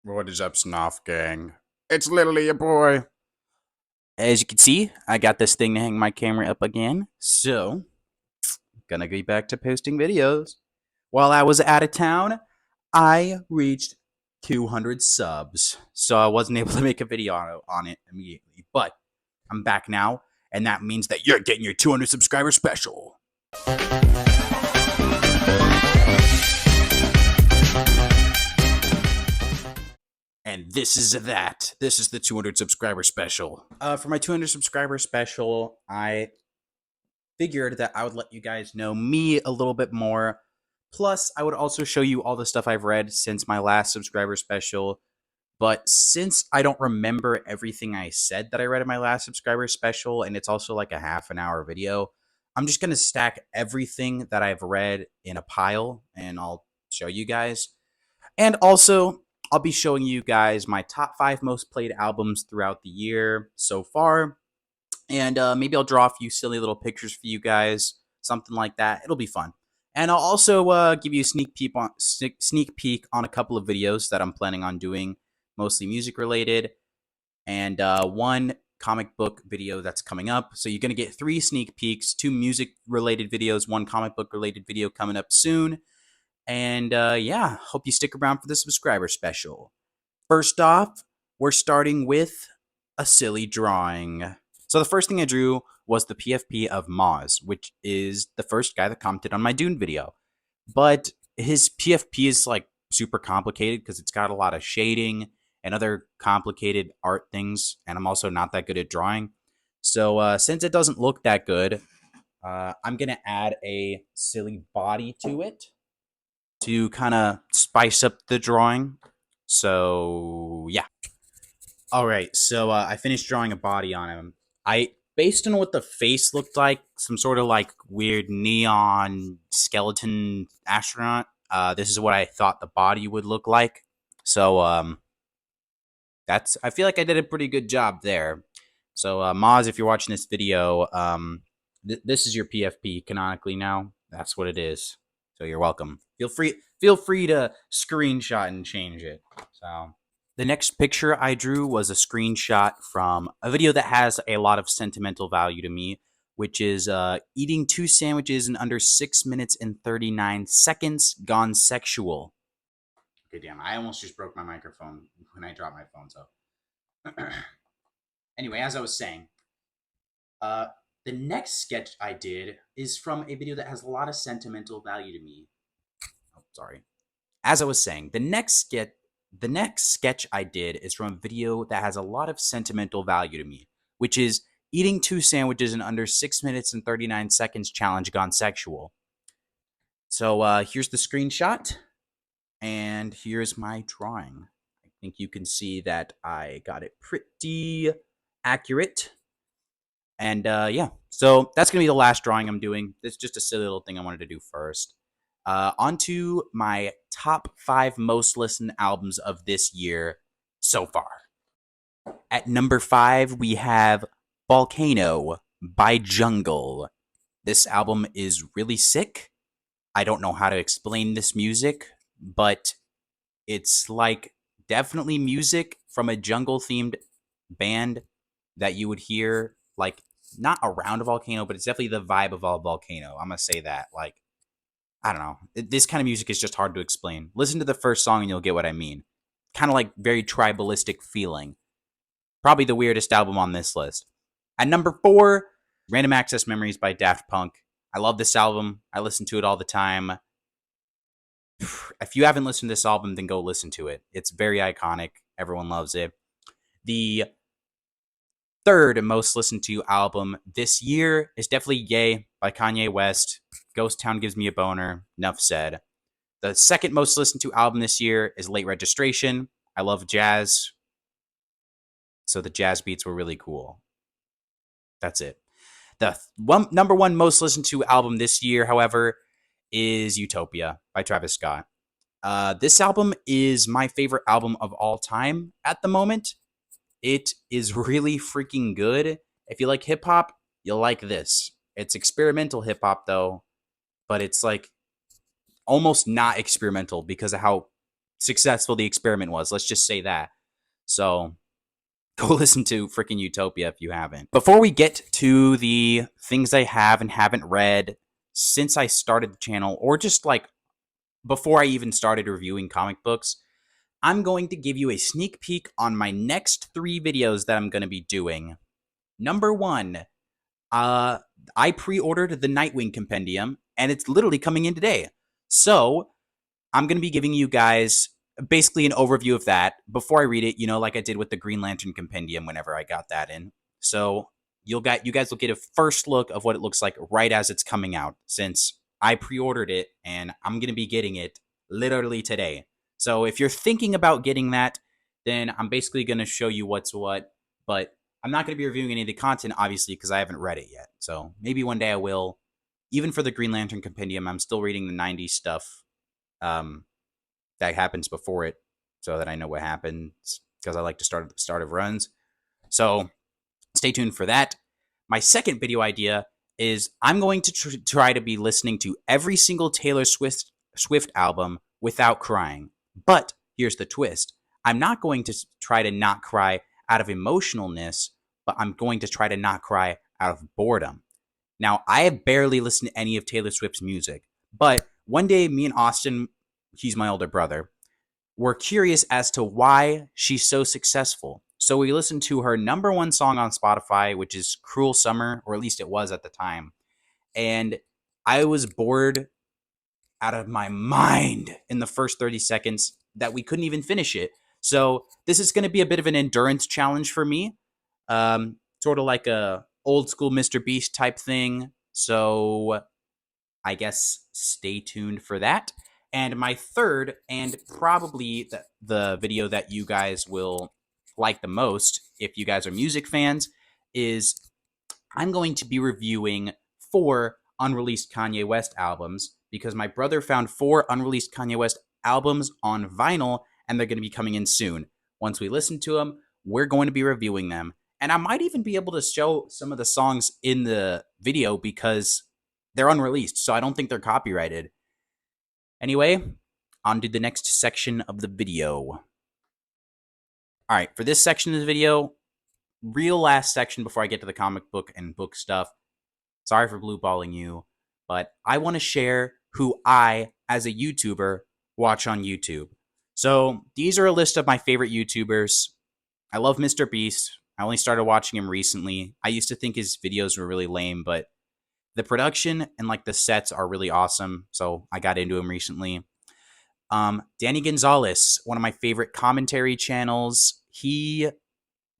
What is up, Snuff Gang? It's literally your boy. As you can see, I got this thing to hang my camera up again. So, gonna be back to posting videos. While I was out of town, I reached 200 subs. So I wasn't able to make a video on it immediately. But I'm back now, and that means that you're getting your 200 subscriber special. And this is that. This is the 200 subscriber special. For my 200 subscriber special, I figured that I would let you guys know me a little bit more. Plus, I would also show you all the stuff I've read since my last subscriber special. But since I don't remember everything I said that I read in my last subscriber special, and it's also like a half an hour video, I'm just going to stack everything that I've read in a pile and I'll show you guys. And also, I'll be showing you guys my top 5 most played albums throughout the year so far. And maybe I'll draw a few silly little pictures for you guys, something like that. It'll be fun. And I'll also give you a sneak peek on a couple of videos that I'm planning on doing, mostly music related, and one comic book video that's coming up. So you're going to get 3 sneak peeks, 2 music related videos, 1 comic book related video coming up soon. And yeah, hope you stick around for the subscriber special. First off, we're starting with a silly drawing. So the first thing I drew was the PFP of Moz, which is the first guy that commented on my Dune video. But his PFP is like super complicated because it's got a lot of shading and other complicated art things, and I'm also not that good at drawing. So since it doesn't look that good, I'm going to add a silly body to it to kind of spice up the drawing. So yeah. All right, so I finished drawing a body on him. I based on what the face looked like, some sort of like weird neon skeleton astronaut. This is what I thought the body would look like. So that's I feel like I did a pretty good job there. So Maz, if you're watching this video, this is your PFP canonically now. That's what it is. So you're welcome. Feel free to screenshot and change it. So the next picture I drew was a screenshot from a video that has a lot of sentimental value to me, which is eating 2 sandwiches in under 6 minutes and 39 seconds, gone sexual. Okay, damn, I almost just broke my microphone when I dropped my phone, so. Anyway, as I was saying, the next sketch I did is from a video that has a lot of sentimental value to me. Oh, sorry. As I was saying, the next sketch I did is from a video that has a lot of sentimental value to me, which is eating 2 sandwiches in under 6 minutes and 39 seconds challenge gone sexual. So here's the screenshot, and here's my drawing. I think you can see that I got it pretty accurate. And yeah, so that's going to be the last drawing I'm doing. It's just a silly little thing I wanted to do first. On to my top 5 most listened albums of this year so far. At number 5, we have Volcano by Jungle. This album is really sick. I don't know how to explain this music, but it's like definitely music from a jungle themed band that you would hear like not around a volcano, but it's definitely the vibe of a volcano. I'm gonna say that. Like, I don't know. This kind of music is just hard to explain. Listen to the first song and you'll get what I mean. Kind of like very tribalistic feeling. Probably the weirdest album on this list. At number 4, Random Access Memories by Daft Punk. I love this album. I listen to it all the time. If you haven't listened to this album, then go listen to it. It's very iconic. Everyone loves it. The third most listened to album this year is definitely Yay by Kanye West. Ghost Town gives me a boner. Enough said. The second most listened to album this year is Late Registration. I love jazz, so the jazz beats were really cool. That's it. The number 1 most listened to album this year, however, is Utopia by Travis Scott. This album is my favorite album of all time at the moment. It is really freaking good. If you like hip hop, you'll like this. It's experimental hip hop though, but it's like almost not experimental because of how successful the experiment was. Let's just say that. So go listen to freaking Utopia if you haven't. Before we get to the things I have and haven't read since I started the channel, or just like before I even started reviewing comic books, I'm going to give you a sneak peek on my next 3 videos that I'm going to be doing. Number 1, I pre-ordered the Nightwing Compendium, and it's literally coming in today. So I'm going to be giving you guys basically an overview of that before I read it, like I did with the Green Lantern Compendium whenever I got that in. So you guys will get a first look of what it looks like right as it's coming out, since I pre-ordered it and I'm going to be getting it literally today. So if you're thinking about getting that, then I'm basically going to show you what's what, but I'm not going to be reviewing any of the content, obviously, because I haven't read it yet. So maybe one day I will. Even for the Green Lantern Compendium, I'm still reading the 90s stuff that happens before it, so that I know what happens, because I like to start at the start of runs. So stay tuned for that. My second video idea is I'm going to try to be listening to every single Taylor Swift album without crying. But here's the twist. I'm not going to try to not cry out of emotionalness, but I'm going to try to not cry out of boredom. Now, I have barely listened to any of Taylor Swift's music, but one day me and Austin, he's my older brother, were curious as to why she's so successful. So we listened to her number 1 song on Spotify, which is Cruel Summer, or at least it was at the time. And I was bored out of my mind in the first 30 seconds that we couldn't even finish it. So this is going to be a bit of an endurance challenge for me. Sort of like a old school Mr. Beast type thing. So I guess stay tuned for that. And my third, and probably the video that you guys will like the most, if you guys are music fans, is I'm going to be reviewing 4 unreleased Kanye West albums, because my brother found 4 unreleased Kanye West albums on vinyl, and they're going to be coming in soon. Once we listen to them, we're going to be reviewing them. And I might even be able to show some of the songs in the video because they're unreleased, so I don't think they're copyrighted. Anyway, on to the next section of the video. All right, for this section of the video, real last section before I get to the comic book and book stuff. Sorry for blue balling you, but I want to share who I, as a YouTuber, watch on YouTube. So these are a list of my favorite YouTubers. I love Mr. Beast. I only started watching him recently. I used to think his videos were really lame, but the production and like the sets are really awesome, so I got into him recently. Danny Gonzalez, one of my favorite commentary channels. He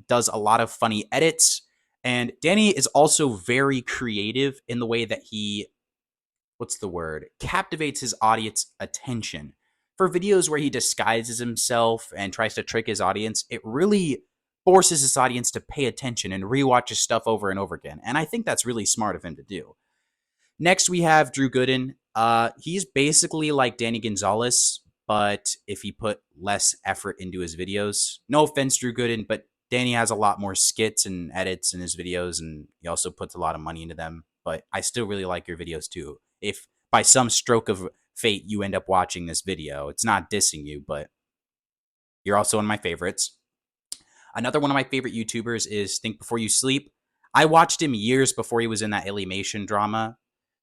does a lot of funny edits, and Danny is also very creative in the way that he, captivates his audience attention. For videos where he disguises himself and tries to trick his audience, it really forces his audience to pay attention and rewatch his stuff over and over again. And I think that's really smart of him to do. Next, we have Drew Gooden. He's basically like Danny Gonzalez, but if he put less effort into his videos. No offense, Drew Gooden, but Danny has a lot more skits and edits in his videos, and he also puts a lot of money into them. But I still really like your videos too. If by some stroke of fate you end up watching this video, it's not dissing you, but you're also one of my favorites. Another one of my favorite YouTubers is Think Before You Sleep. I watched him years before he was in that Illymation drama.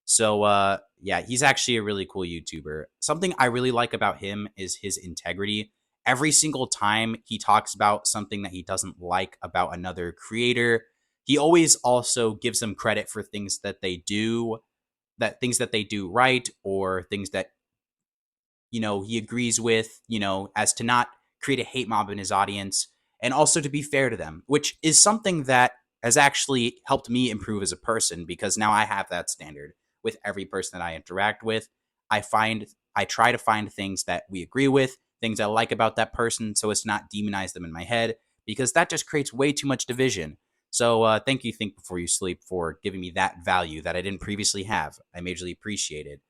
So, yeah, he's actually a really cool YouTuber. Something I really like about him is his integrity. Every single time he talks about something that he doesn't like about another creator, he always also gives them credit for things that they do, right, or things that, he agrees with, as to not create a hate mob in his audience, and also to be fair to them, which is something that has actually helped me improve as a person, because now I have that standard with every person that I interact with. I try to find things that we agree with, things I like about that person, so as to not demonize them in my head, because that just creates way too much division. So thank you, Think Before You Sleep, for giving me that value that I didn't previously have. I majorly appreciate it.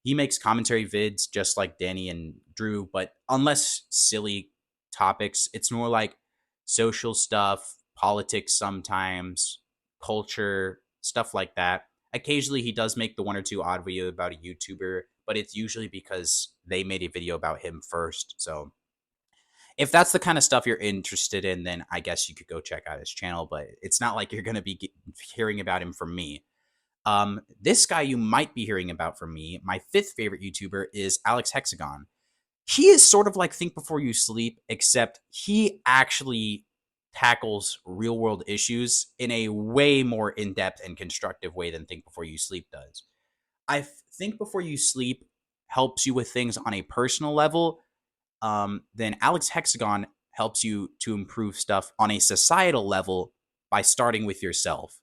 He makes commentary vids just like Danny and Drew, but unless silly topics, it's more like social stuff, politics sometimes, culture, stuff like that. Occasionally, he does make the 1 or 2 odd video about a YouTuber, but it's usually because they made a video about him first. So if that's the kind of stuff you're interested in, then I guess you could go check out his channel, but it's not like you're going to be hearing about him from me. This guy you might be hearing about from me, my fifth favorite YouTuber, is Alex Hexagon. He is sort of like Think Before You Sleep, except he actually tackles real world issues in a way more in-depth and constructive way than Think Before You Sleep does. I Think Before You Sleep helps you with things on a personal level. Then Alex Hexagon helps you to improve stuff on a societal level by starting with yourself.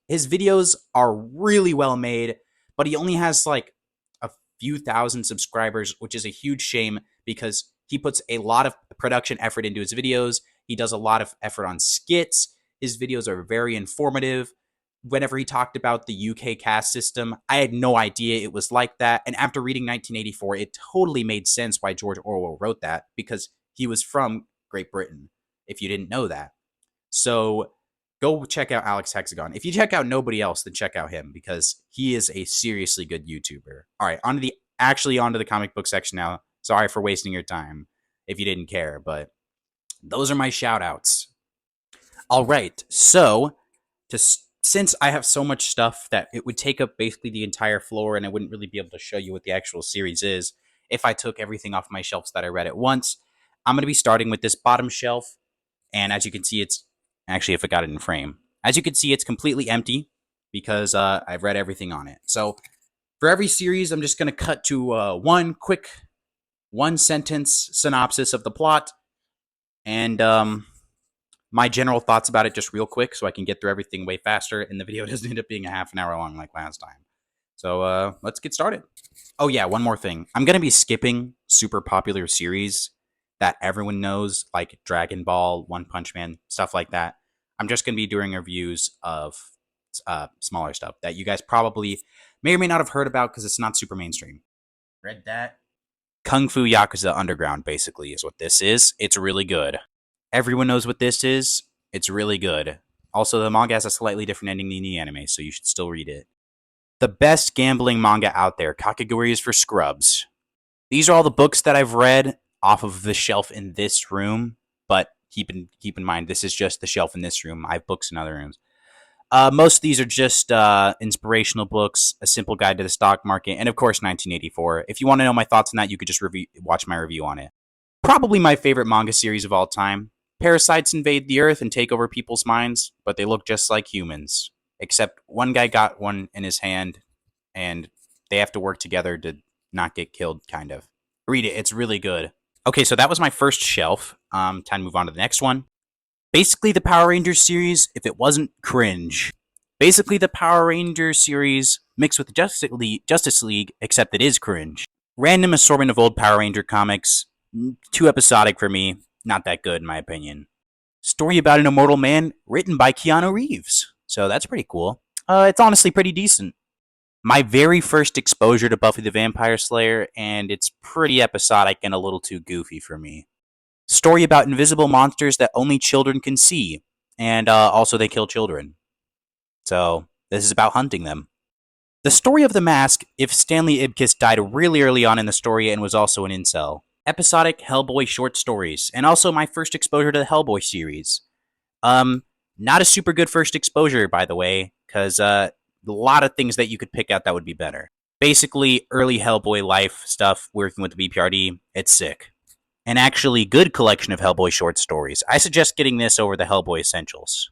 His videos are really well made, but he only has like a few thousand subscribers, which is a huge shame because he puts a lot of production effort into his videos. He does a lot of effort on skits. His videos are very informative. Whenever he talked about the UK caste system, I had no idea it was like that. And after reading 1984, it totally made sense why George Orwell wrote that, because he was from Great Britain, if you didn't know that. So go check out Alex Hexagon. If you check out nobody else, then check out him, because he is a seriously good YouTuber. All right, onto the comic book section now. Sorry for wasting your time if you didn't care, but those are my shout outs. All right, so since I have so much stuff that it would take up basically the entire floor, and I wouldn't really be able to show you what the actual series is if I took everything off my shelves that I read at once, I'm going to be starting with this bottom shelf. And as you can see, it's actually, if I got it in frame, as you can see, it's completely empty because I've read everything on it. So for every series, I'm just going to cut to one quick one-sentence synopsis of the plot and my general thoughts about it just real quick so I can get through everything way faster and the video doesn't end up being a half an hour long like last time. So let's get started. Oh yeah, one more thing. I'm going to be skipping super popular series that everyone knows, like Dragon Ball, One Punch Man, stuff like that. I'm just going to be doing reviews of smaller stuff that you guys probably may or may not have heard about because it's not super mainstream. Read that? Kung Fu Yakuza Underground, basically, is what this is. It's really good. Everyone knows what this is. It's really good. Also, the manga has a slightly different ending than the anime, so you should still read it. The best gambling manga out there, Kakegurui, is for scrubs. These are all the books that I've read off of the shelf in this room, but keep in mind, this is just the shelf in this room. I have books in other rooms. Most of these are just inspirational books, A Simple Guide to the Stock Market, and of course 1984. If you want to know my thoughts on that, you could just watch my review on it. Probably my favorite manga series of all time. Parasites invade the earth and take over people's minds, but they look just like humans. Except one guy got one in his hand, and they have to work together to not get killed, kind of. Read it, it's really good. Okay, so that was my first shelf. Time to move on to the next one. Basically, the Power Rangers series, if it wasn't cringe. Basically, the Power Rangers series mixed with Justice League, except it is cringe. Random assortment of old Power Ranger comics. Too episodic for me. Not that good, in my opinion. Story about an immortal man, written by Keanu Reeves. So that's pretty cool. It's honestly pretty decent. My very first exposure to Buffy the Vampire Slayer, and it's pretty episodic and a little too goofy for me. Story about invisible monsters that only children can see, and also they kill children. So this is about hunting them. The Story of the Mask, if Stanley Ipkiss died really early on in the story and was also an incel. Episodic Hellboy short stories, and also my first exposure to the Hellboy series. Not a super good first exposure, by the way, because a lot of things that you could pick out that would be better. Basically, early Hellboy life stuff, working with the BPRD, it's sick. An actually good collection of Hellboy short stories. I suggest getting this over the Hellboy Essentials.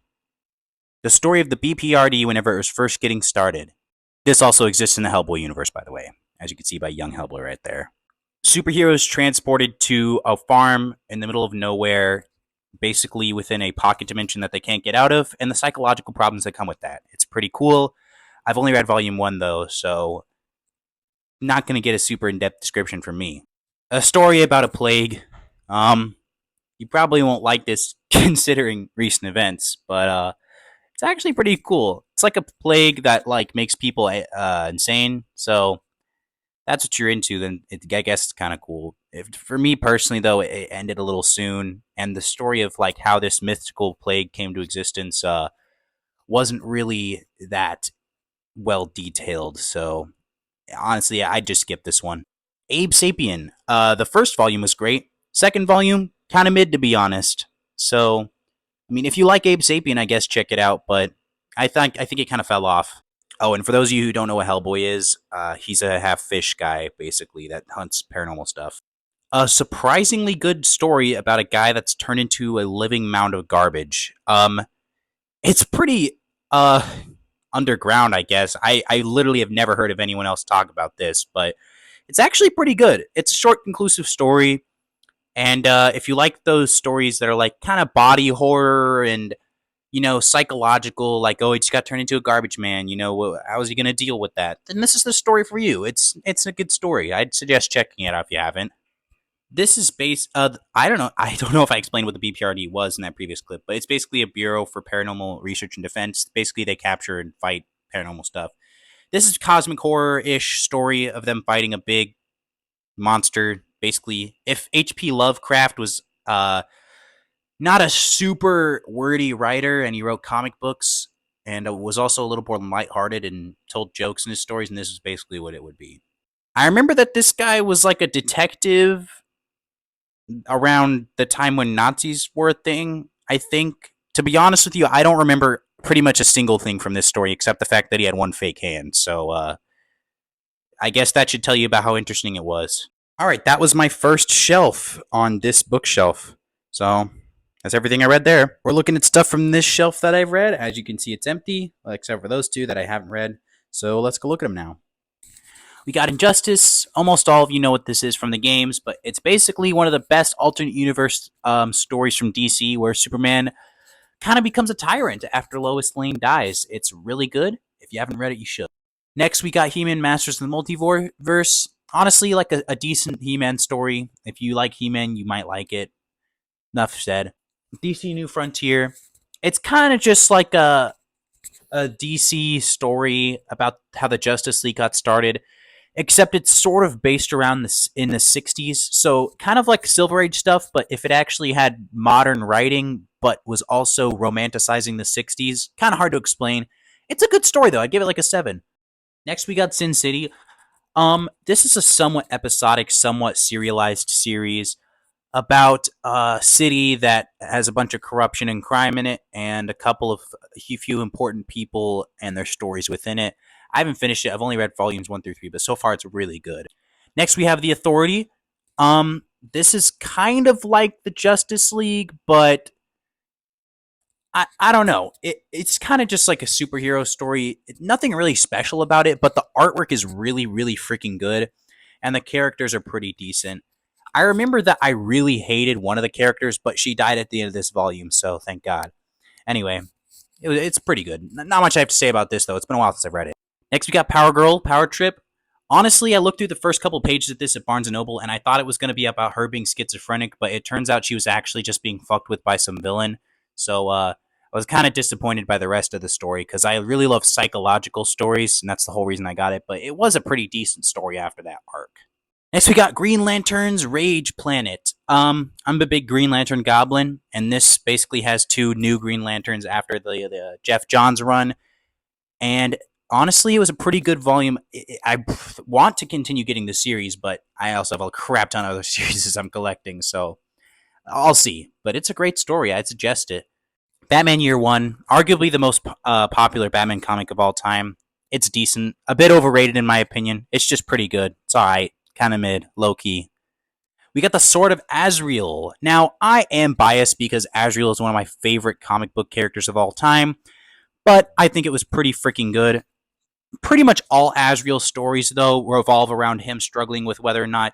The story of the BPRD whenever it was first getting started. This also exists in the Hellboy universe, by the way, as you can see by Young Hellboy right there. Superheroes transported to a farm in the middle of nowhere, basically within a pocket dimension that they can't get out of, and the psychological problems that come with that. It's pretty cool. I've only read volume 1, though, so not going to get a super in-depth description from me. A story about a plague. You probably won't like this considering recent events, but it's actually pretty cool. It's like a plague that like makes people insane, so that's what you're into, then I guess it's kind of cool. For me personally, though, it ended a little soon, and the story of like how this mythical plague came to existence wasn't really that well detailed. So honestly, I'd just skip this one. Abe Sapien. The first volume was great. Second volume, kind of mid, to be honest. So, I mean, if you like Abe Sapien, I guess check it out. But I think it kind of fell off. Oh, and for those of you who don't know what Hellboy is, he's a half fish guy, basically, that hunts paranormal stuff. A surprisingly good story about a guy that's turned into a living mound of garbage. It's pretty underground, I guess. I literally have never heard of anyone else talk about this, but it's actually pretty good. It's a short, conclusive story, and if you like those stories that are like kind of body horror and psychological, like, oh, he just got turned into a garbage man. How is he going to deal with that? Then this is the story for you. It's a good story. I'd suggest checking it out if you haven't. This is based. I don't know. I don't know if I explained what the BPRD was in that previous clip, but it's basically a Bureau for Paranormal Research and Defense. Basically, they capture and fight paranormal stuff. This is cosmic horror-ish story of them fighting a big monster. Basically, if H.P. Lovecraft was not a super wordy writer and he wrote comic books and was also a little more lighthearted and told jokes in his stories, and this is basically what it would be. I remember that this guy was like a detective around the time when Nazis were a thing, I think. To be honest with you, I don't remember pretty much a single thing from this story except the fact that he had one fake hand. So I guess that should tell you about how interesting it was. All right, that was my first shelf on this bookshelf. So that's everything I read there. We're looking at stuff from this shelf that I've read. As you can see, it's empty, except for those two that I haven't read. So let's go look at them now. We got Injustice. Almost all of you know what this is from the games, but it's basically one of the best alternate universe stories from DC where Superman kind of becomes a tyrant after Lois Lane dies. It's really good. If you haven't read it, you should. Next, we got He-Man Masters of the Multiverse. Honestly, like a decent He-Man story. If you like He-Man, you might like it. Enough said. DC New Frontier. It's kind of just like a DC story about how the Justice League got started, except it's sort of based around this in the 60s. So kind of like Silver Age stuff, but if it actually had modern writing, but was also romanticizing the 60s. Kind of hard to explain. It's a good story, though. I'd give it like a 7. Next, we got Sin City. This is a somewhat episodic, somewhat serialized series about a city that has a bunch of corruption and crime in it, and a couple of few important people and their stories within it. I haven't finished it. I've only read volumes 1 through 3, but so far it's really good. Next, we have The Authority. This is kind of like the Justice League, but I don't know. It's kind of just like a superhero story. Nothing really special about it, but the artwork is really, really freaking good, and the characters are pretty decent. I remember that I really hated one of the characters, but she died at the end of this volume, so thank God. Anyway, it's pretty good. Not much I have to say about this, though. It's been a while since I've read it. Next, we got Power Girl, Power Trip. Honestly, I looked through the first couple pages of this at Barnes & Noble, and I thought it was going to be about her being schizophrenic, but it turns out she was actually just being fucked with by some villain. So, I was kind of disappointed by the rest of the story, because I really love psychological stories, and that's the whole reason I got it, but it was a pretty decent story after that arc. Next, we got Green Lantern's Rage Planet. I'm a big Green Lantern goblin, and this basically has 2 new Green Lanterns after the Jeff Johns run. And honestly, it was a pretty good volume. I want to continue getting the series, but I also have a crap ton of other series I'm collecting, so I'll see. But it's a great story. I'd suggest it. Batman Year One, arguably the most popular Batman comic of all time. It's decent. A bit overrated in my opinion. It's just pretty good. It's alright. Kind of mid. Low key. We got the Sword of Azrael. Now, I am biased because Azrael is one of my favorite comic book characters of all time, but I think it was pretty freaking good. Pretty much all Azrael stories, though, revolve around him struggling with whether or not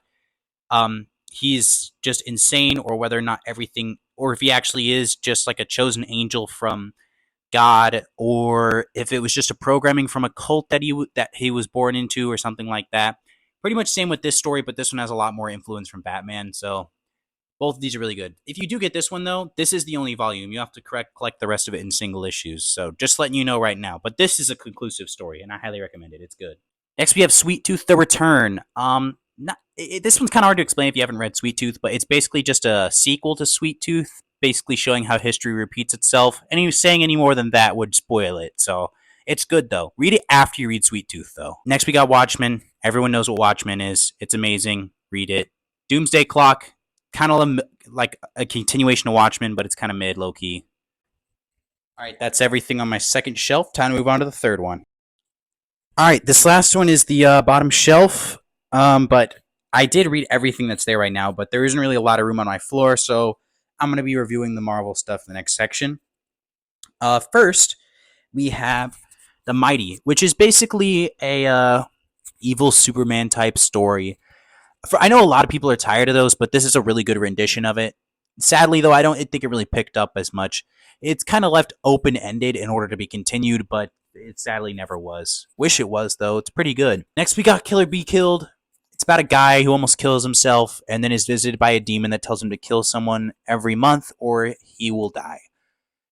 he's just insane, or whether or not everything, or if he actually is just like a chosen angel from God, or if it was just a programming from a cult that he was born into, or something like that. Pretty much same with this story, but this one has a lot more influence from Batman, so both of these are really good. If you do get this one, though, this is the only volume. You have to collect the rest of it in single issues, so just letting you know right now. But this is a conclusive story, and I highly recommend it. It's good. Next, we have Sweet Tooth: The Return. This one's kind of hard to explain if you haven't read Sweet Tooth, but it's basically just a sequel to Sweet Tooth, basically showing how history repeats itself. And he was saying any more than that would spoil it, so it's good, though. Read it after you read Sweet Tooth, though. Next, we got Watchmen. Everyone knows what Watchmen is. It's amazing. Read it. Doomsday Clock, kind of like a continuation of Watchmen, but it's kind of mid, low key. All right, that's everything on my second shelf. Time to move on to the third one. All right, this last one is the bottom shelf, but I did read everything that's there right now, but there isn't really a lot of room on my floor, so I'm going to be reviewing the Marvel stuff in the next section. First, we have The Mighty, which is basically a evil Superman type story. I know a lot of people are tired of those, but this is a really good rendition of it. Sadly, though, I don't think it really picked up as much. It's kind of left open-ended in order to be continued, but it sadly never was. Wish it was, though. It's pretty good. Next, we got Killer Be Killed. It's about a guy who almost kills himself and then is visited by a demon that tells him to kill someone every month or he will die.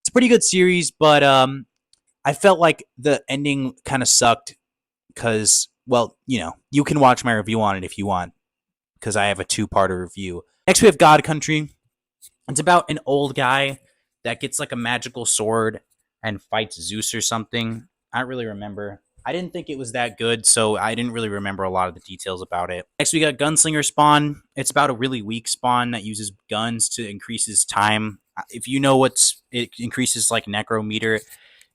It's a pretty good series, but I felt like the ending kind of sucked because, well, you can watch my review on it if you want, because I have a two-parter review. Next, we have God Country. It's about an old guy that gets like a magical sword and fights Zeus or something. I don't really remember. I didn't think it was that good, so I didn't really remember a lot of the details about it. Next, we got Gunslinger Spawn. It's about a really weak Spawn that uses guns to increase his time. If you know it increases like necrometer.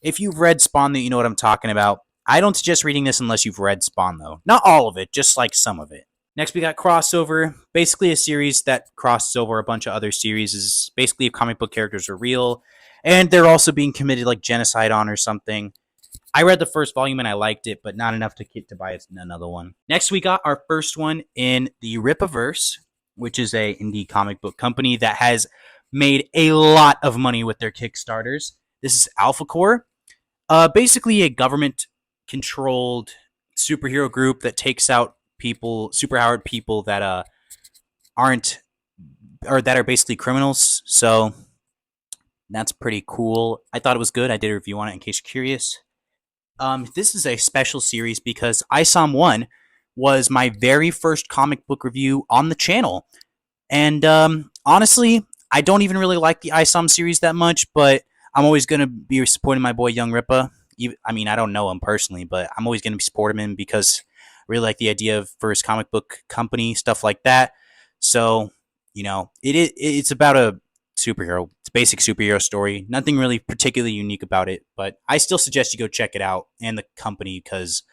If you've read Spawn, that you know what I'm talking about. I don't suggest reading this unless you've read Spawn, though. Not all of it, just like some of it. Next, we got Crossover, basically a series that crosses over a bunch of other series. Is basically if comic book characters are real, and they're also being committed like genocide on or something. I read the first volume and I liked it, but not enough to get to buy another one. Next, we got our first one in the Rippaverse, which is a indie comic book company that has made a lot of money with their Kickstarters. This is Alpha Core, basically a government-controlled superhero group that takes out superpowered people that aren't, or that are basically criminals. So that's pretty cool. I thought it was good. I did a review on it in case you're curious. This is a special series because ISOM 1 was my very first comic book review on the channel. And honestly, I don't even really like the ISOM series that much, but I'm always going to be supporting my boy Young Rippa. I mean, I don't know him personally, but I'm always going to be supporting him because I really like the idea of for his comic book company, stuff like that. So, it's about a superhero. It's a basic superhero story. Nothing really particularly unique about it, but I still suggest you go check it out and the company because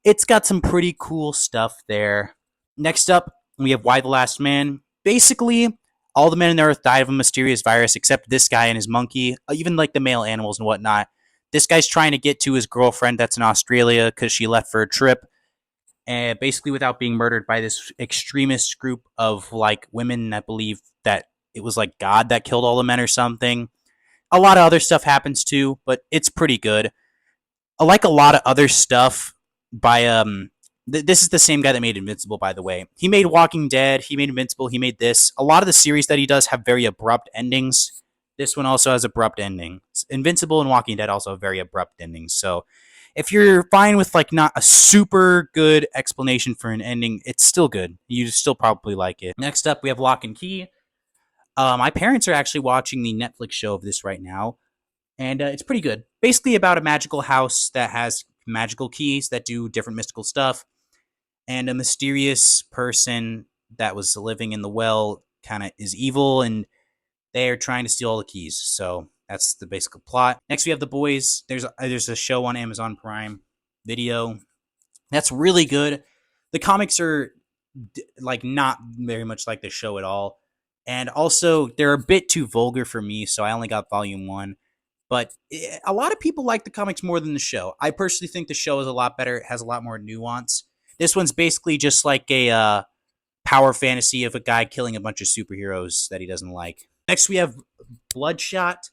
it's got some pretty cool stuff there. Next up, we have Y the Last Man. Basically, all the men on Earth died of a mysterious virus except this guy and his monkey, even like the male animals and whatnot. This guy's trying to get to his girlfriend that's in Australia because she left for a trip, and basically without being murdered by this extremist group of like women that believe that it was like God that killed all the men or something. A lot of other stuff happens too, but it's pretty good. I like a lot of other stuff by this is the same guy that made Invincible, by the way. He made Walking Dead, he made Invincible, he made this. A lot of the series that he does have very abrupt endings. This one also has abrupt endings. Invincible and Walking Dead also have very abrupt endings. So if you're fine with like not a super good explanation for an ending, it's still good. You still probably like it. Next up, we have Lock and Key. My parents are actually watching the Netflix show of this right now, and it's pretty good. Basically about a magical house that has magical keys that do different mystical stuff, and a mysterious person that was living in the well kind of is evil, and they're trying to steal all the keys. So that's the basic plot. Next, we have The Boys. There's a show on Amazon Prime Video that's really good. The comics are like not very much like the show at all, and also they're a bit too vulgar for me. So I only got volume 1. But a lot of people like the comics more than the show. I personally think the show is a lot better. It has a lot more nuance. This one's basically just like a power fantasy of a guy killing a bunch of superheroes that he doesn't like. Next, we have Bloodshot.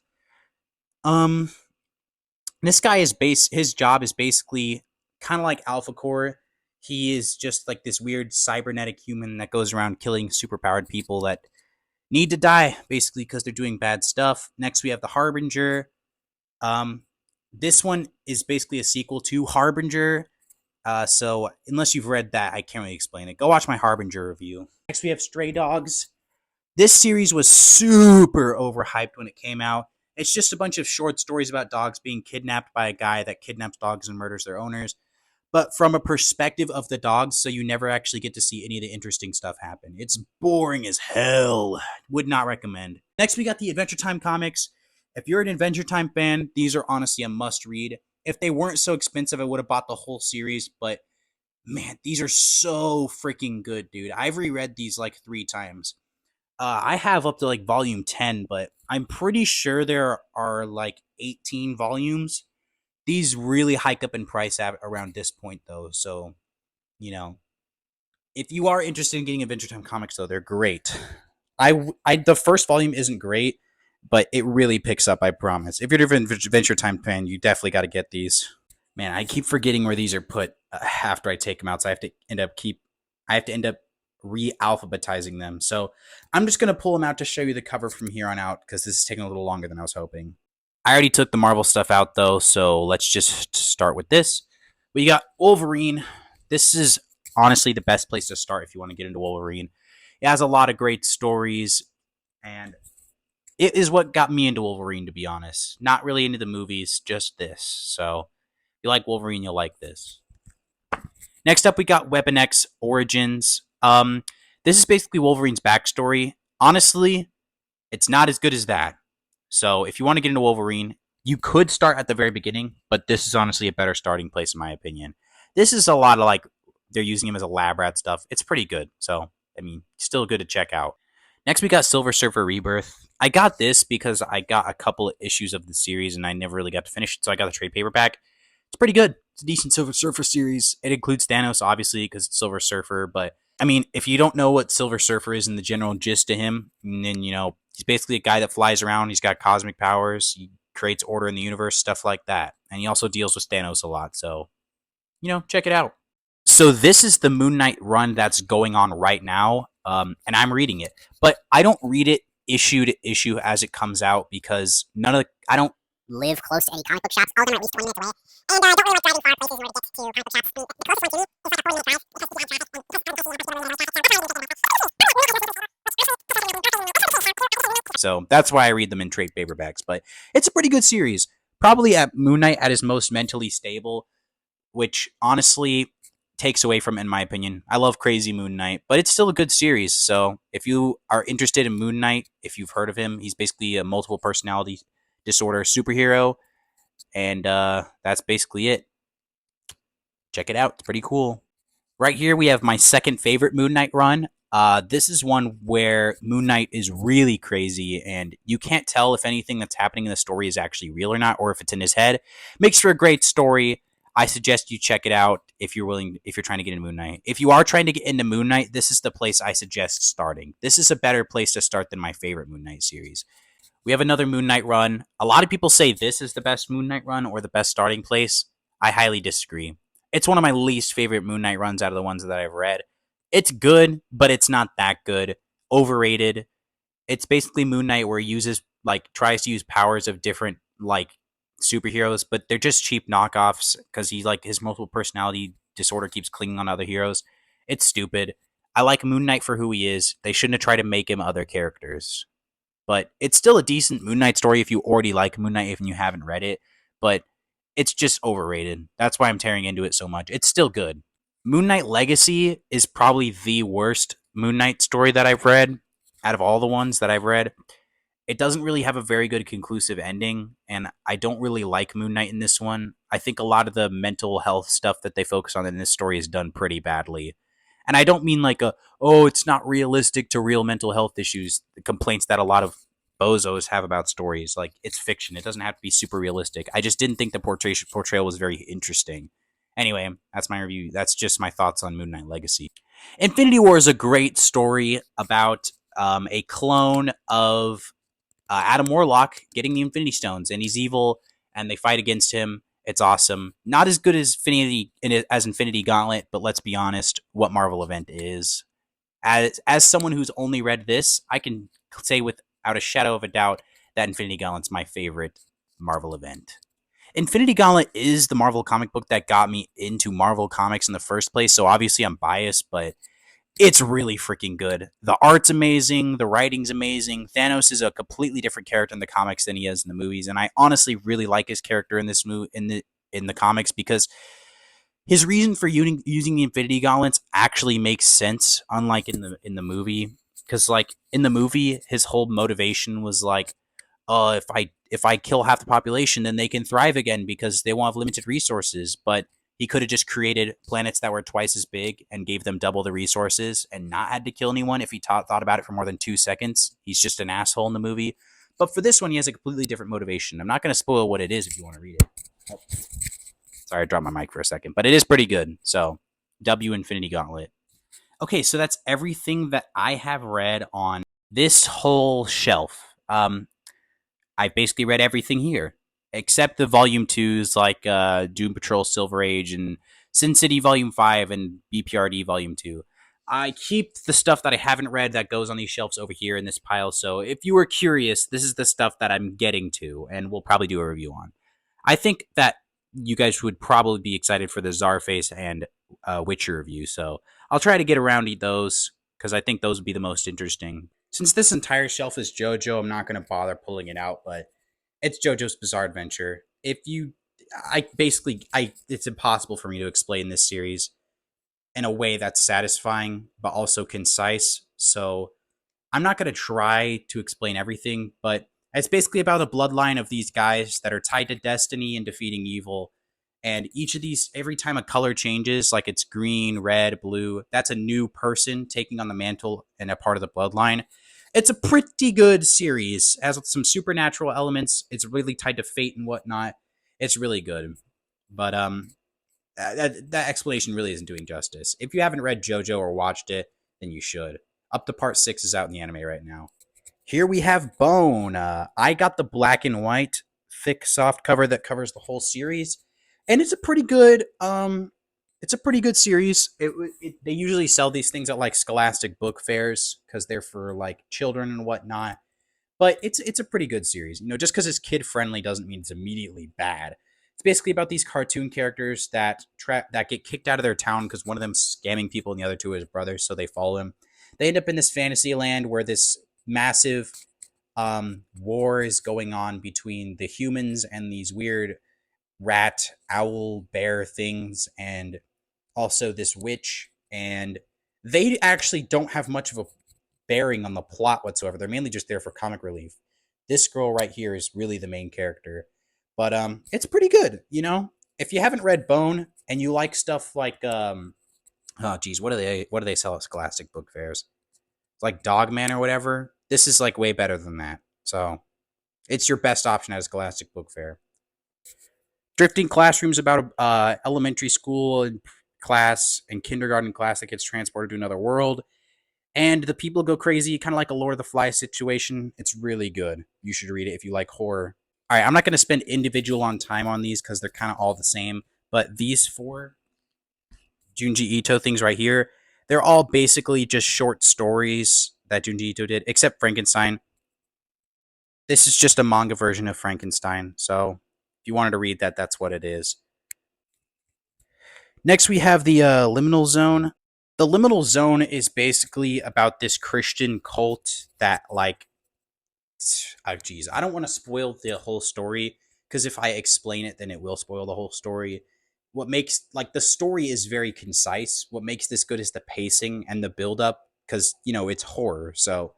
This guy his job is basically kind of like Alpha Core. He is just like this weird cybernetic human that goes around killing superpowered people that need to die, basically because they're doing bad stuff. Next, we have The Harbinger. This one is basically a sequel to Harbinger. So unless you've read that, I can't really explain it. Go watch my Harbinger review. Next, we have Stray Dogs. This series was super overhyped when it came out. It's just a bunch of short stories about dogs being kidnapped by a guy that kidnaps dogs and murders their owners. but from a perspective of the dogs, so you never actually get to see any of the interesting stuff happen. It's boring as hell. Would not recommend. Next, we got the Adventure Time comics. If you're an Adventure Time fan, these are honestly a must read. If they weren't so expensive, I would have bought the whole series, but man, these are so freaking good, dude. I've reread these like 3 times. I have up to like volume 10, but I'm pretty sure there are like 18 volumes. These really hike up in price around this point, though. So, you know, if you are interested in getting Adventure Time comics, though, they're great. The first volume isn't great, but it really picks up. I promise. If you're an Adventure Time fan, you definitely got to get these. Man, I keep forgetting where these are put after I take them out, so I have to end up re-alphabetizing them. So I'm just gonna pull them out to show you the cover from here on out because this is taking a little longer than I was hoping. I already took the Marvel stuff out though, so let's just start with this. We got Wolverine. This is honestly the best place to start if you want to get into Wolverine. It has a lot of great stories, and it is what got me into Wolverine, to be honest. Not really into the movies, just this. So if you like Wolverine, you'll like this. Next up, we got Weapon X Origins. This is basically Wolverine's backstory. Honestly, it's not as good as that. So if you want to get into Wolverine, you could start at the very beginning, but this is honestly a better starting place in my opinion. This is a lot of like they're using him as a lab rat stuff. It's pretty good. So I mean, still good to check out. Next, we got Silver Surfer Rebirth. I got this because I got a couple of issues of the series and I never really got to finish it, so I got the trade paperback. It's pretty good. It's a decent Silver Surfer series. It includes Thanos, obviously, because it's Silver Surfer. But I mean, if you don't know what Silver Surfer is in the general gist to him, then he's basically a guy that flies around. He's got cosmic powers. He creates order in the universe, stuff like that. And he also deals with Thanos a lot. So, check it out. So this is the Moon Knight run that's going on right now, and I'm reading it. But I don't read it issue to issue as it comes out because I don't live close to any comic book shops. All of them are at least 20 minutes away. And I don't really like driving far places in order to get to comic book shops. The closest one to me is like a 40-minute drive. It has to be on traffic. So that's why I read them in trade paperbacks. But it's a pretty good series. Probably at Moon Knight at his most mentally stable, which honestly takes away from it, in my opinion. I love Crazy Moon Knight, but it's still a good series. So if you are interested in Moon Knight, if you've heard of him, he's basically a multiple personality disorder superhero, and that's basically it. Check it out. It's pretty cool. Right here we have my second favorite Moon Knight run. This is one where Moon Knight is really crazy, and you can't tell if anything that's happening in the story is actually real or not, or if it's in his head. Makes for a great story. I suggest you check it out if you're trying to get into Moon Knight. If you are trying to get into Moon Knight, this is the place I suggest starting. This is a better place to start than my favorite Moon Knight series. We have another Moon Knight run. A lot of people say this is the best Moon Knight run or the best starting place. I highly disagree. It's one of my least favorite Moon Knight runs out of the ones that I've read. It's good, but it's not that good. Overrated. It's basically Moon Knight where he tries to use powers of different superheroes, but they're just cheap knockoffs because his multiple personality disorder keeps clinging on other heroes. It's stupid. I like Moon Knight for who he is. They shouldn't have tried to make him other characters. But it's still a decent Moon Knight story if you already like Moon Knight, even you haven't read it. But it's just overrated. That's why I'm tearing into it so much. It's still good. Moon Knight Legacy is probably the worst Moon Knight story that I've read out of all the ones that I've read. It doesn't really have a very good conclusive ending, and I don't really like Moon Knight in this one. I think a lot of the mental health stuff that they focus on in this story is done pretty badly. And I don't mean it's not realistic to real mental health issues, the complaints that a lot of bozos have about stories. Like, it's fiction. It doesn't have to be super realistic. I just didn't think the portrayal was very interesting. Anyway, that's my review. That's just my thoughts on Moon Knight Legacy. Infinity War is a great story about a clone of Adam Warlock getting the Infinity Stones, and he's evil, and they fight against him. It's awesome. Not as good as Infinity Gauntlet, but let's be honest, what Marvel event is. As someone who's only read this, I can say without a shadow of a doubt that Infinity Gauntlet's my favorite Marvel event. Infinity Gauntlet is the Marvel comic book that got me into Marvel Comics in the first place, so obviously I'm biased, but it's really freaking good. The art's amazing, the writing's amazing. Thanos is a completely different character in the comics than he is in the movies, and I honestly really like his character in this in the comics because his reason for using the Infinity Gauntlets actually makes sense, unlike in the movie. Because like in the movie, his whole motivation was like, if I kill half the population, then they can thrive again because they won't have limited resources. But he could have just created planets that were twice as big and gave them double the resources and not had to kill anyone if he thought about it for more than 2 seconds. He's just an asshole in the movie. But for this one, he has a completely different motivation. I'm not going to spoil what it is if you want to read it. Oh, sorry, I dropped my mic for a second, but it is pretty good. So, W Infinity Gauntlet. Okay, so that's everything that I have read on this whole shelf. I've basically read everything here, except the Volume 2s like Doom Patrol Silver Age and Sin City Volume 5 and BPRD Volume 2. I keep the stuff that I haven't read that goes on these shelves over here in this pile, so if you were curious, this is the stuff that I'm getting to, and we'll probably do a review on. I think that you guys would probably be excited for the Czarface and Witcher review, so I'll try to get around to those, because I think those would be the most interesting. Since this entire shelf is JoJo, I'm not going to bother pulling it out, but it's JoJo's Bizarre Adventure. It's impossible for me to explain this series in a way that's satisfying, but also concise. So I'm not going to try to explain everything, but it's basically about a bloodline of these guys that are tied to destiny and defeating evil. And each of these, every time a color changes, like it's green, red, blue, that's a new person taking on the mantle and a part of the bloodline. It's a pretty good series. It has some supernatural elements. It's really tied to fate and whatnot. It's really good. But that explanation really isn't doing justice. If you haven't read JoJo or watched it, then you should. Up to part 6 is out in the anime right now. Here we have Bone. I got the black and white thick soft cover that covers the whole series, and it's a pretty good series. They usually sell these things at like Scholastic book fairs because they're for like children and whatnot. But it's a pretty good series. Just because it's kid friendly doesn't mean it's immediately bad. It's basically about these cartoon characters that get kicked out of their town because one of them's scamming people and the other two are his brothers, so they follow him. They end up in this fantasy land where this massive war is going on between the humans and these weird rat, owl, bear things, and also this witch. And they actually don't have much of a bearing on the plot whatsoever. They're mainly just there for comic relief. This girl right here is really the main character. But it's pretty good, If you haven't read Bone and you like stuff like oh geez, what do they sell at Scholastic book fairs? It's like Dogman or whatever. This is like way better than that. So it's your best option at a Scholastic book fair. Drifting Classroom's about elementary school and class and kindergarten class that gets transported to another world. And the people go crazy, kind of like a Lord of the Flies situation. It's really good. You should read it if you like horror. All right, I'm not going to spend individual on time on these because they're kind of all the same. But these 4 Junji Ito things right here, they're all basically just short stories that Junji Ito did, except Frankenstein. This is just a manga version of Frankenstein. So if you wanted to read that, that's what it is. Next, we have the Liminal Zone. The Liminal Zone is basically about this Christian cult that, like, oh, geez, I don't want to spoil the whole story because if I explain it, then it will spoil the whole story. What makes, like, the story is very concise. What makes this good is the pacing and the build-up because, it's horror. So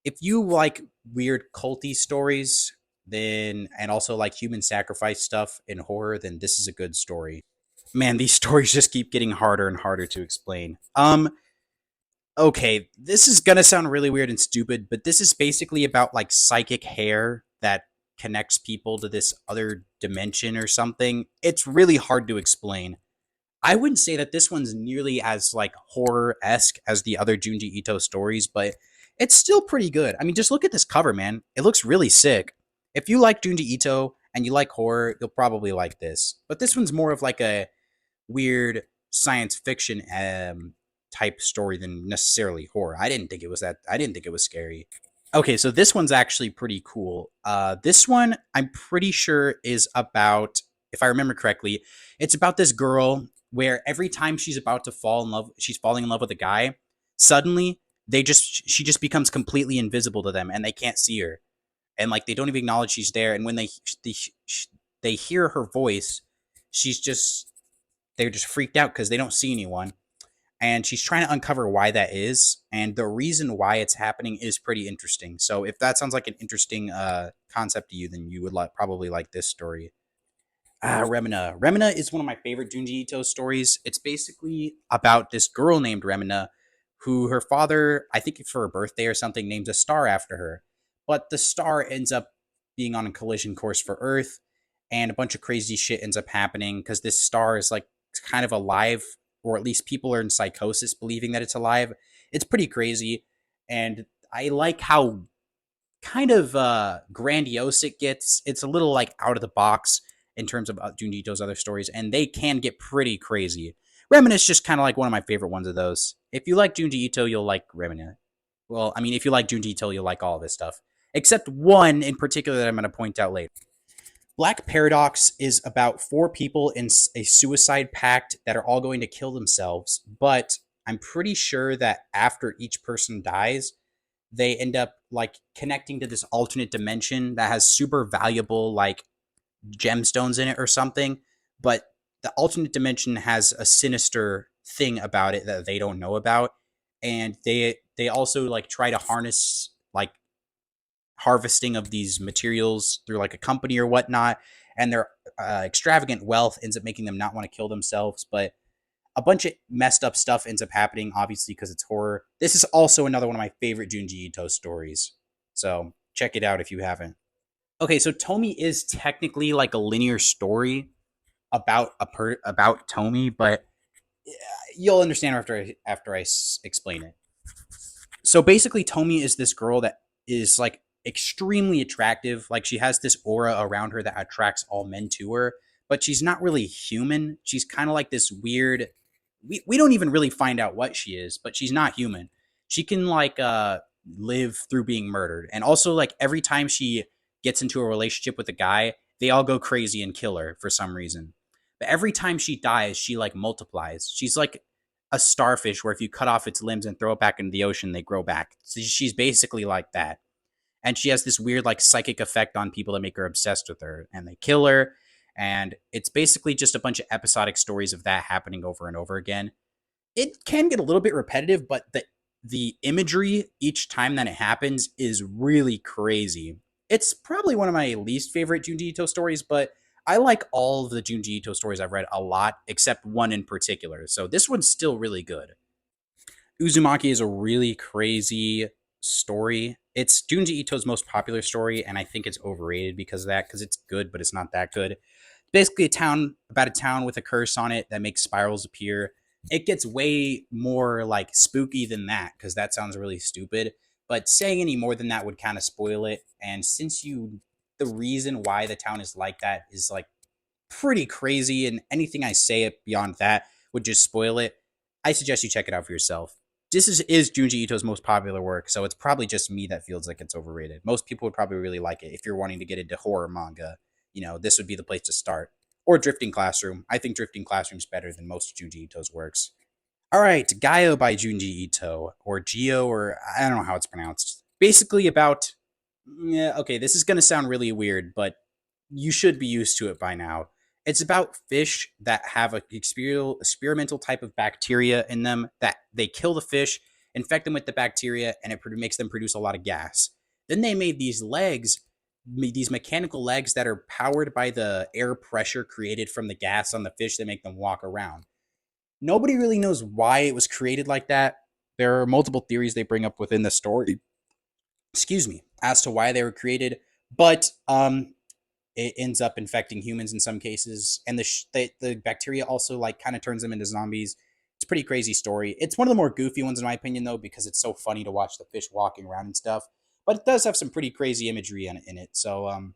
if you like weird culty stories, then, and also like human sacrifice stuff in horror, then this is a good story. Man, these stories just keep getting harder and harder to explain. Okay, this is gonna sound really weird and stupid, but this is basically about like psychic hair that connects people to this other dimension or something. It's really hard to explain. I wouldn't say that this one's nearly as like horror-esque as the other Junji Ito stories, but it's still pretty good. I mean, just look at this cover, man. It looks really sick. If you like Junji Ito and you like horror, you'll probably like this. But this one's more of like a weird science fiction type story than necessarily horror. I didn't think it was that. I didn't think it was scary. Okay, so this one's actually pretty cool. This one, I'm pretty sure, is about, if I remember correctly, it's about this girl where every time she's about to fall in love, she's falling in love with a guy. Suddenly, she just becomes completely invisible to them, and they can't see her, and like they don't even acknowledge she's there. And when they hear her voice, she's just they're just freaked out because they don't see anyone. And she's trying to uncover why that is, and the reason why it's happening is pretty interesting. So if that sounds like an interesting concept to you, then you would probably like this story. Remina. Remina is one of my favorite Junji Ito stories. It's basically about this girl named Remina, who her father, I think for her birthday or something, names a star after her. But the star ends up being on a collision course for Earth, and a bunch of crazy shit ends up happening because this star is like kind of alive, or at least people are in psychosis believing that it's alive. It's pretty crazy, and I like how kind of grandiose it gets. It's a little like out of the box in terms of Junji Ito's other stories, and they can get pretty crazy. Remina is just kind of like one of my favorite ones of those. If you like Junji Ito, you'll like Remina. Well, I mean, if you like Junji Ito, you'll like all of this stuff, except one in particular that I'm going to point out later. Black Paradox is about four people in a suicide pact that are all going to kill themselves, but I'm pretty sure that after each person dies, they end up like connecting to this alternate dimension that has super valuable like gemstones in it or something. But the alternate dimension has a sinister thing about it that they don't know about, and they also like try to harness like harvesting of these materials through like a company or whatnot, and their extravagant wealth ends up making them not want to kill themselves. But a bunch of messed up stuff ends up happening, obviously, because it's horror. This is also another one of my favorite Junji Ito stories. So check it out if you haven't. Okay, so Tomi is technically like a linear story about about Tomi, but you'll understand after I explain it. So basically, Tomi is this girl that is like extremely attractive. Like she has this aura around her that attracts all men to her, but she's not really human. She's kind of like this weird. We don't even really find out what she is, but she's not human. She can like live through being murdered, and also like every time she gets into a relationship with a guy, they all go crazy and kill her for some reason. But every time she dies, she like multiplies. She's like a starfish where if you cut off its limbs and throw it back into the ocean, they grow back. So she's basically like that. And she has this weird like psychic effect on people that make her obsessed with her, and they kill her. And it's basically just a bunch of episodic stories of that happening over and over again. It can get a little bit repetitive, but the imagery each time that it happens is really crazy. It's probably one of my least favorite Junji Ito stories, but I like all of the Junji Ito stories I've read a lot, except one in particular. So this one's still really good. Uzumaki is a really crazy story. It's Junji Ito's most popular story, and I think it's overrated because of that, because it's good, but it's not that good. Basically, a town with a curse on it that makes spirals appear. It gets way more like spooky than that, because that sounds really stupid. But saying any more than that would kind of spoil it. And since the reason why the town is like that is like pretty crazy, and anything I say beyond that would just spoil it, I suggest you check it out for yourself. This is Junji Ito's most popular work, so it's probably just me that feels like it's overrated. Most people would probably really like it if you're wanting to get into horror manga. This would be the place to start. Or Drifting Classroom. I think Drifting Classroom's better than most Junji Ito's works. All right, Gaio by Junji Ito, or Geo, or I don't know how it's pronounced. Basically about, yeah, okay, this is gonna sound really weird, but you should be used to it by now. It's about fish that have a experimental type of bacteria in them that they kill the fish, infect them with the bacteria, and it makes them produce a lot of gas. Then they made these legs, these mechanical legs that are powered by the air pressure created from the gas on the fish that make them walk around. Nobody really knows why it was created like that. There are multiple theories they bring up within the story, excuse me, as to why they were created, but it ends up infecting humans in some cases, and the bacteria also like kind of turns them into zombies. It's a pretty crazy story. It's one of the more goofy ones in my opinion, though, because it's so funny to watch the fish walking around and stuff. But it does have some pretty crazy imagery in it, so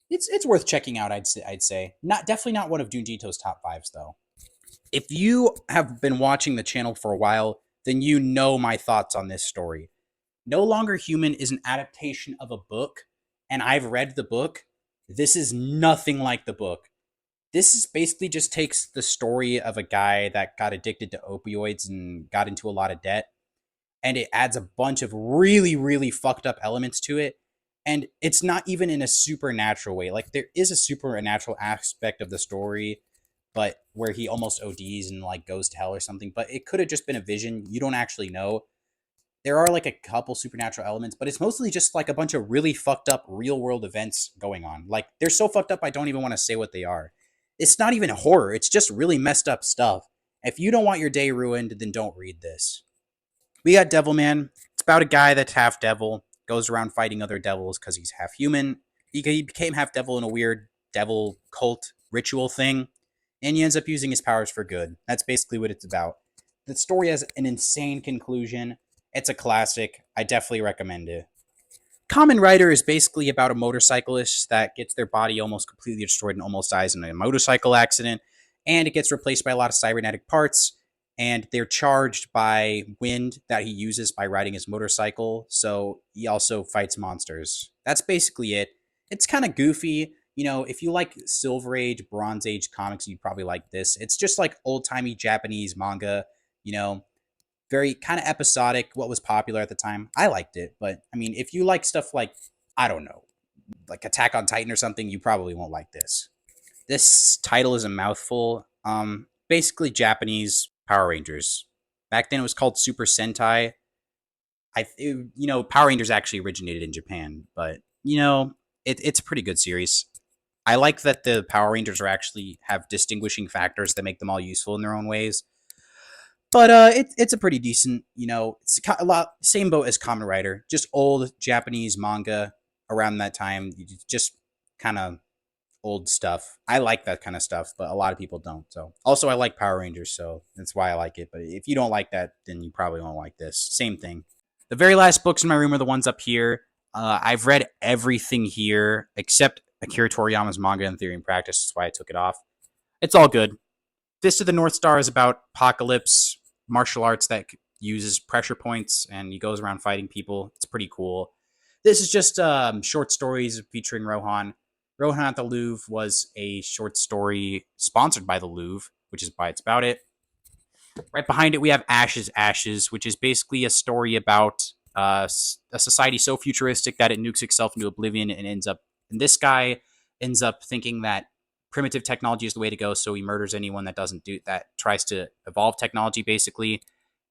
it's worth checking out. I'd say not definitely not one of Junjito's top fives though. If you have been watching the channel for a while, then you know my thoughts on this story. No Longer Human is an adaptation of a book, and I've read the book. This is nothing like the book. This is basically just takes the story of a guy that got addicted to opioids and got into a lot of debt, and it adds a bunch of really, really fucked up elements to it. And it's not even in a supernatural way. Like, there is a supernatural aspect of the story, but where he almost ODs and like goes to hell or something. But it could have just been a vision. You don't actually know. There are like a couple supernatural elements, but it's mostly just like a bunch of really fucked up real world events going on. Like they're so fucked up, I don't even want to say what they are. It's not even horror. It's just really messed up stuff. If you don't want your day ruined, then don't read this. We got Devilman. It's about a guy that's half devil, goes around fighting other devils because he's half human. He became half devil in a weird devil cult ritual thing, and he ends up using his powers for good. That's basically what it's about. The story has an insane conclusion. It's a classic. I definitely recommend it. Kamen Rider is basically about a motorcyclist that gets their body almost completely destroyed and almost dies in a motorcycle accident, and it gets replaced by a lot of cybernetic parts, and they're charged by wind that he uses by riding his motorcycle, so he also fights monsters. That's basically it. It's kind of goofy. You know, if you like Silver Age, Bronze Age comics, you'd probably like this. It's just like old-timey Japanese manga, you know, very kind of episodic, what was popular at the time. I liked it, but I mean, if you like stuff like, I don't know, like Attack on Titan or something, you probably won't like this. This title is a mouthful. Basically Japanese Power Rangers. Back then it was called Super Sentai. Power Rangers actually originated in Japan, but it's a pretty good series. I like that the Power Rangers are actually have distinguishing factors that make them all useful in their own ways. But it's a pretty decent, it's a lot same boat as Kamen Rider, just old Japanese manga around that time, just kind of old stuff. I like that kind of stuff, but a lot of people don't. So also I like Power Rangers, so that's why I like it. But if you don't like that, then you probably won't like this. Same thing. The very last books in my room are the ones up here. I've read everything here except Akira Toriyama's manga in Theory and Practice. That's why I took it off. It's all good. Fist of the North Star is about Apocalypse, martial arts that uses pressure points, and he goes around fighting people. It's pretty cool. This is just short stories featuring Rohan. Rohan at the Louvre was a short story sponsored by the Louvre, which is why it's about it. Right behind it, we have Ashes, Ashes, which is basically a story about a society so futuristic that it nukes itself into oblivion and this guy ends up thinking that primitive technology is the way to go, so he murders anyone that tries to evolve technology, basically.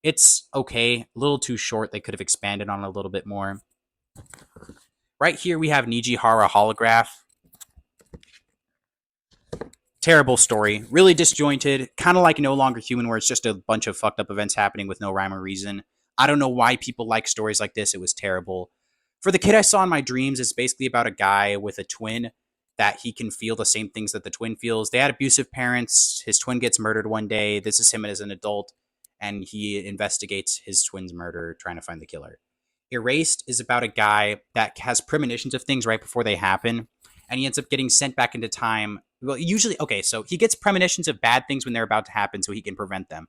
It's okay, a little too short. They could have expanded on it a little bit more. Right here, we have Nijihara Holograph. Terrible story, really disjointed, kind of like No Longer Human, where it's just a bunch of fucked up events happening with no rhyme or reason. I don't know why people like stories like this. It was terrible. For the Kid I Saw in My Dreams, it's basically about a guy with a twin that he can feel the same things that the twin feels. They had abusive parents. His twin gets murdered one day. This is him as an adult, and he investigates his twin's murder, trying to find the killer. Erased is about a guy that has premonitions of things right before they happen, and he ends up getting sent back into time. Well, usually, okay, so he gets premonitions of bad things when they're about to happen so he can prevent them.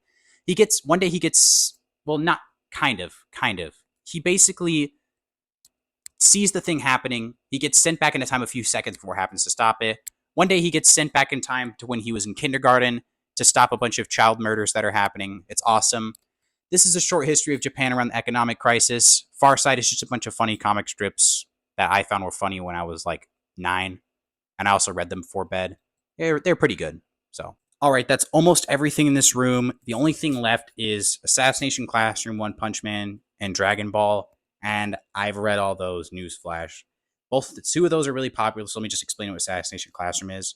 One day he gets, well, not kind of. He basically sees the thing happening. He gets sent back into time a few seconds before it happens to stop it. One day he gets sent back in time to when he was in kindergarten to stop a bunch of child murders that are happening. It's awesome. This is a short history of Japan around the economic crisis. Far Side is just a bunch of funny comic strips that I found were funny when I was like 9. And I also read them before bed. They're pretty good. So, all right, that's almost everything in this room. The only thing left is Assassination Classroom, One Punch Man, and Dragon Ball. And I've read all those, newsflash. Two of those are really popular, so let me just explain what Assassination Classroom is.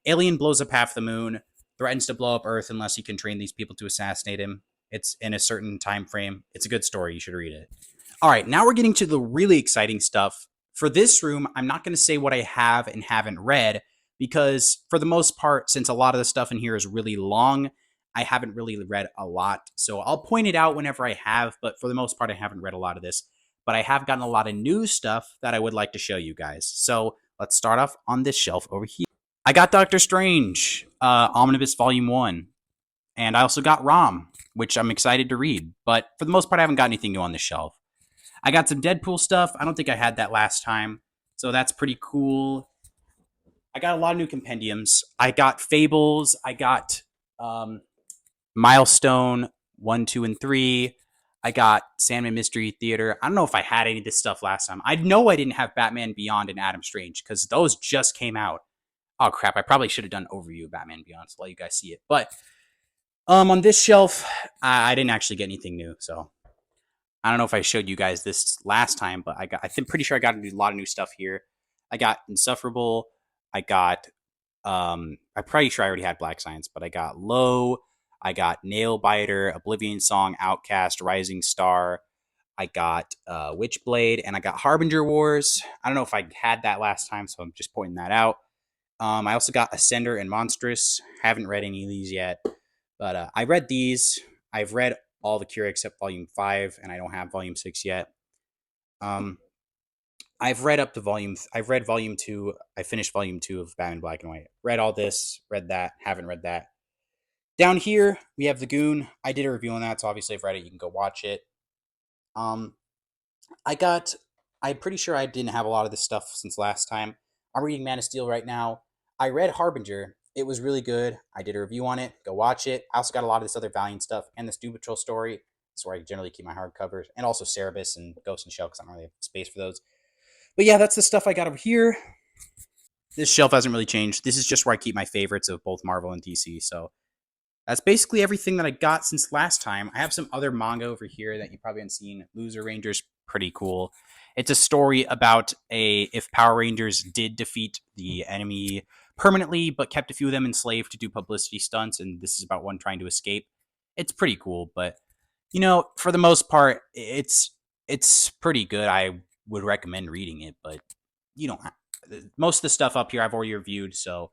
Alien blows up half the moon, threatens to blow up Earth unless he can train these people to assassinate him. It's in a certain time frame. It's a good story. You should read it. All right, now we're getting to the really exciting stuff. For this room, I'm not going to say what I have and haven't read because for the most part, since a lot of the stuff in here is really long, I haven't really read a lot. So I'll point it out whenever I have, but for the most part, I haven't read a lot of this. But I have gotten a lot of new stuff that I would like to show you guys. So let's start off on this shelf over here. I got Doctor Strange, Omnibus Volume 1. And I also got Rom, which I'm excited to read. But for the most part, I haven't got anything new on this shelf. I got some Deadpool stuff. I don't think I had that last time. So that's pretty cool. I got a lot of new compendiums. I got Fables. I got Milestone 1, 2, and 3. I got Sandman Mystery Theater. I don't know if I had any of this stuff last time. I know I didn't have Batman Beyond and Adam Strange because those just came out. Oh crap! I probably should have done an overview of Batman Beyond to let you guys see it. But on this shelf, I didn't actually get anything new, so I don't know if I showed you guys this last time, but I think pretty sure I got a lot of new stuff here. I got Insufferable. I got I'm pretty sure I already had Black Science, but I got Low. I got Nailbiter, Oblivion Song, Outcast, Rising Star. I got Witchblade, and I got Harbinger Wars. I don't know if I had that last time, so I'm just pointing that out. I also got Ascender and Monstrous. Haven't read any of these yet, but I read these. I've read all the Cure except Volume 5, and I don't have Volume 6 yet. I've read up to I've read Volume 2. I finished Volume 2 of Batman Black and White. Read all this, read that, haven't read that. Down here, we have The Goon. I did a review on that, so obviously I've read it. You can go watch it. I'm pretty sure I didn't have a lot of this stuff since last time. I'm reading Man of Steel right now. I read Harbinger. It was really good. I did a review on it. Go watch it. I also got a lot of this other Valiant stuff and this Doom Patrol story. That's where I generally keep my hardcovers. And also Cerebus and Ghost in the Shell because I don't really have space for those. But yeah, that's the stuff I got over here. This shelf hasn't really changed. This is just where I keep my favorites of both Marvel and DC. So that's basically everything that I got since last time. I have some other manga over here that you probably haven't seen. Loser Rangers, pretty cool. It's a story about if Power Rangers did defeat the enemy permanently, but kept a few of them enslaved to do publicity stunts, and this is about one trying to escape. It's pretty cool, but for the most part, it's pretty good. I would recommend reading it, but you don't. Most of the stuff up here I've already reviewed, so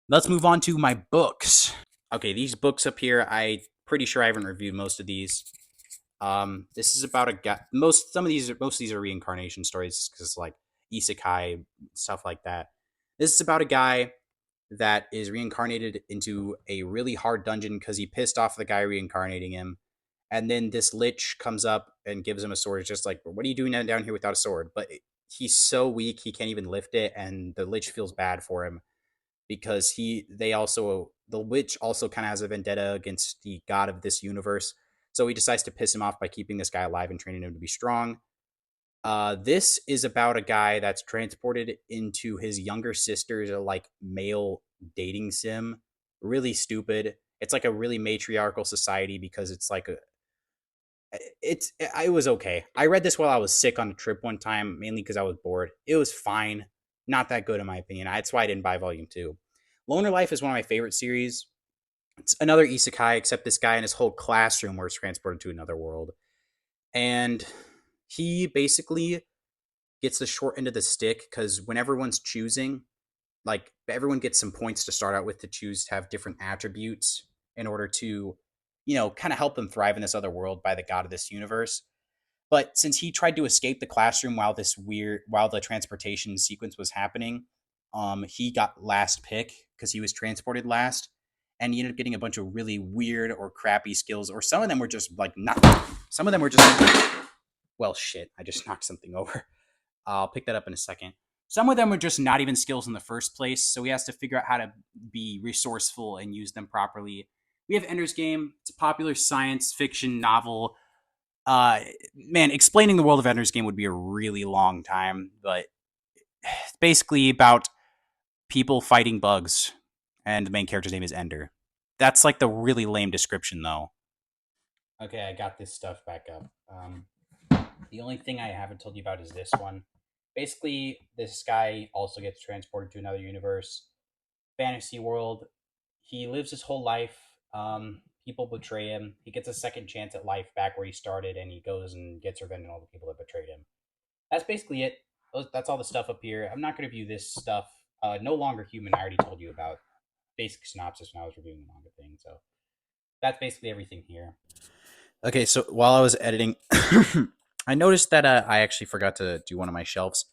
let's move on to my books. Okay, these books up here, I pretty sure I haven't reviewed most of these. This is about a guy. Most of these are reincarnation stories because like isekai stuff like that. This is about a guy that is reincarnated into a really hard dungeon because he pissed off the guy reincarnating him, and then this lich comes up and gives him a sword. It's just like, what are you doing down here without a sword? But he's so weak he can't even lift it, and the lich feels bad for him because the witch also kind of has a vendetta against the god of this universe. So he decides to piss him off by keeping this guy alive and training him to be strong. This is about a guy that's transported into his younger sister's like male dating sim. Really stupid. It's like a really matriarchal society because it's like it was okay. I read this while I was sick on a trip one time, mainly because I was bored. It was fine. Not that good in my opinion. That's why I didn't buy volume 2. Loner Life is one of my favorite series. It's another isekai, except this guy and his whole classroom was transported to another world. And he basically gets the short end of the stick because when everyone's choosing, like everyone gets some points to start out with to choose to have different attributes in order to, kind of help them thrive in this other world by the god of this universe. But since he tried to escape the classroom while the transportation sequence was happening, he got last pick because he was transported last, and he ended up getting a bunch of really weird or crappy skills, or some of them were just like not. Some of them were just well, shit. I just knocked something over. I'll pick that up in a second. Some of them are just not even skills in the first place, so he has to figure out how to be resourceful and use them properly. We have Ender's Game. It's a popular science fiction novel. Man, explaining the world of Ender's Game would be a really long time, but it's basically about people fighting bugs, and the main character's name is Ender. That's like the really lame description, though. Okay, I got this stuff back up. The only thing I haven't told you about is this one. Basically, this guy also gets transported to another universe, fantasy world. He lives his whole life. People betray him. He gets a second chance at life back where he started, and he goes and gets revenge on all the people that betrayed him. That's basically it. That's all the stuff up here. I'm not going to review this stuff. No Longer Human, I already told you about. Basic synopsis when I was reviewing the manga thing. So that's basically everything here. Okay, so while I was editing, I noticed that I actually forgot to do one of my shelves.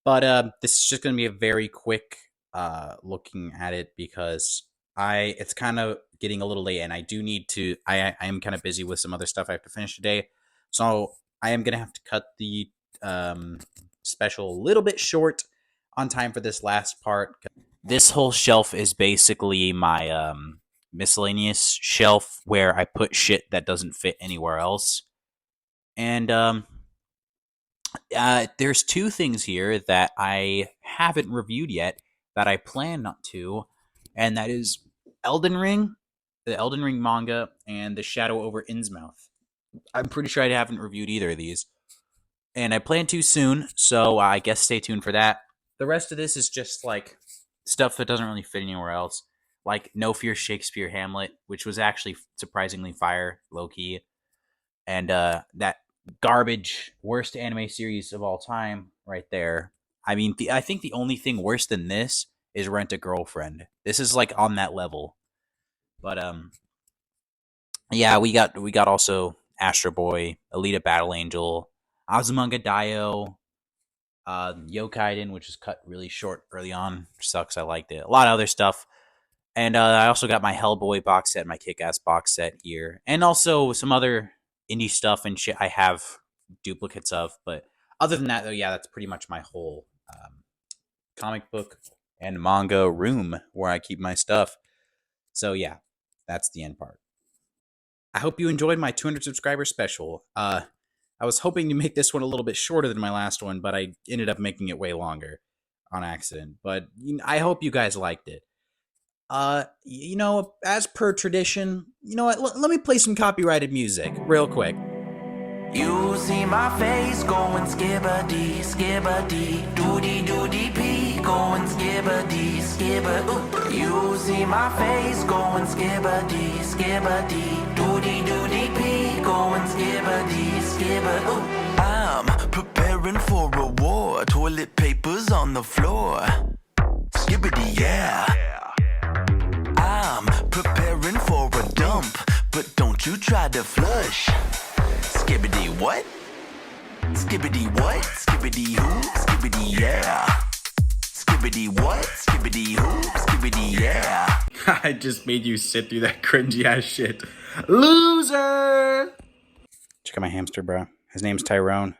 But this is just going to be a very quick looking at it because it's kind of getting a little late and I do need to. I am kind of busy with some other stuff I have to finish today, so I am going to have to cut the special a little bit short on time for this last part. This whole shelf is basically my miscellaneous shelf where I put shit that doesn't fit anywhere else, and there's two things here that I haven't reviewed yet. that I plan not to, and that is Elden Ring, the Elden Ring manga, and The Shadow over Innsmouth. I'm pretty sure I haven't reviewed either of these, and I plan to soon, so I guess stay tuned for that. The rest of this is just like stuff that doesn't really fit anywhere else, like No Fear Shakespeare Hamlet, which was actually surprisingly fire, low key, and that garbage worst anime series of all time right there. I mean, I think the only thing worse than this is Rent a Girlfriend. This is like on that level. But yeah, we got also Astro Boy, Alita Battle Angel, Azumanga Daioh, Yokaiden, which was cut really short early on. Sucks. I liked it. A lot of other stuff. And I also got my Hellboy box set, my Kick-Ass box set here, and also some other indie stuff and shit I have duplicates of. But other than that, though, yeah, that's pretty much my whole comic book and manga room where I keep my stuff. So yeah, that's the end part. I hope you enjoyed my 200 subscriber special. I was hoping to make this one a little bit shorter than my last one, but I ended up making it way longer on accident. But I hope you guys liked it. As per tradition, you know what? Let me play some copyrighted music real quick. You see my face going skibbity, skibbity, doody doody pee, going skibbity, skibbity. You see my face going skibbity, skibbity, doody doody pee, going skibbity, skibbity. I'm preparing for a war, toilet paper's on the floor. Skibbity, yeah. I'm preparing for a dump, but don't you try to flush. Skibbity what? Skibbity what? Skibbity who? Skibbity yeah. Skibbity what? Skibbity who? Skibbity yeah. I just made you sit through that cringy ass shit. Loser! Check out my hamster, bro. His name's Tyrone.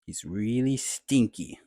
He's really stinky.